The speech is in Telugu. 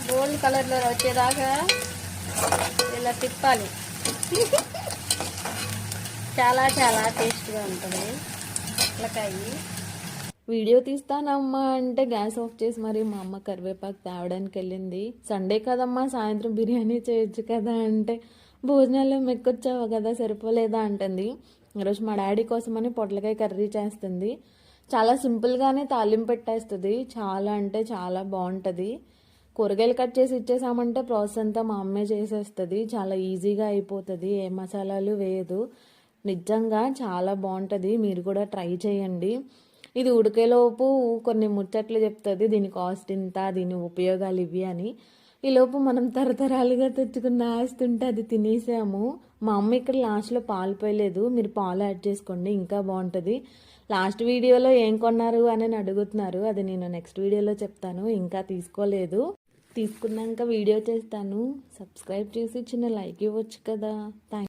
గోల్డ్ కలర్లో వచ్చేదాకా ఇలా తిప్పాలి. చాలా చాలా టేస్ట్గా ఉంటుంది ఉల్లకాయ. వీడియో తీస్తానమ్మా అంటే గ్యాస్ ఆఫ్ చేసి మరి మా అమ్మ కరివేపాకు తేవడానికి వెళ్ళింది. సండే కదమ్మా, సాయంత్రం బిర్యానీ చేయొచ్చు కదా అంటే భోజనాలు మెక్కొచ్చావు కదా సరిపోలేదా అంటుంది. ఈరోజు మా డాడీ కోసమని పొట్లకాయ కర్రీ చేస్తుంది. చాలా సింపుల్గానే తాలింపు పెట్టేస్తుంది. చాలా అంటే చాలా బాగుంటుంది. కూరగాయలు కట్ చేసి ఇచ్చేసామంటే ప్రాసెస్ అంతా మా అమ్మే చేసేస్తుంది. చాలా ఈజీగా అయిపోతుంది, ఏ మసాలాలు వేయదు. నిజంగా చాలా బాగుంటుంది, మీరు కూడా ట్రై చేయండి. ఇది ఉడికేలోపు కొన్ని ముచ్చట్లు చెప్తుంది. దీని కాస్ట్ ఇంత, దీని ఉపయోగాలు ఇవి అని. ఈలోపు మనం తరతరాలుగా తెచ్చుకున్న ఆస్తుంటే అది తినేసాము. మా అమ్మ ఇక్కడ లాస్ట్లో పాలు పోయలేదు, మీరు పాలు యాడ్ చేసుకోండి ఇంకా బాగుంటుంది. లాస్ట్ వీడియోలో ఏం కొన్నారు అని అడుగుతున్నారు, అది నేను నెక్స్ట్ వీడియోలో చెప్తాను. ఇంకా తీసుకోలేదు, తీసుకున్నాక వీడియో చేస్తాను. సబ్స్క్రైబ్ చేసి చిన్న లైక్ ఇవ్వచ్చు కదా. థ్యాంక్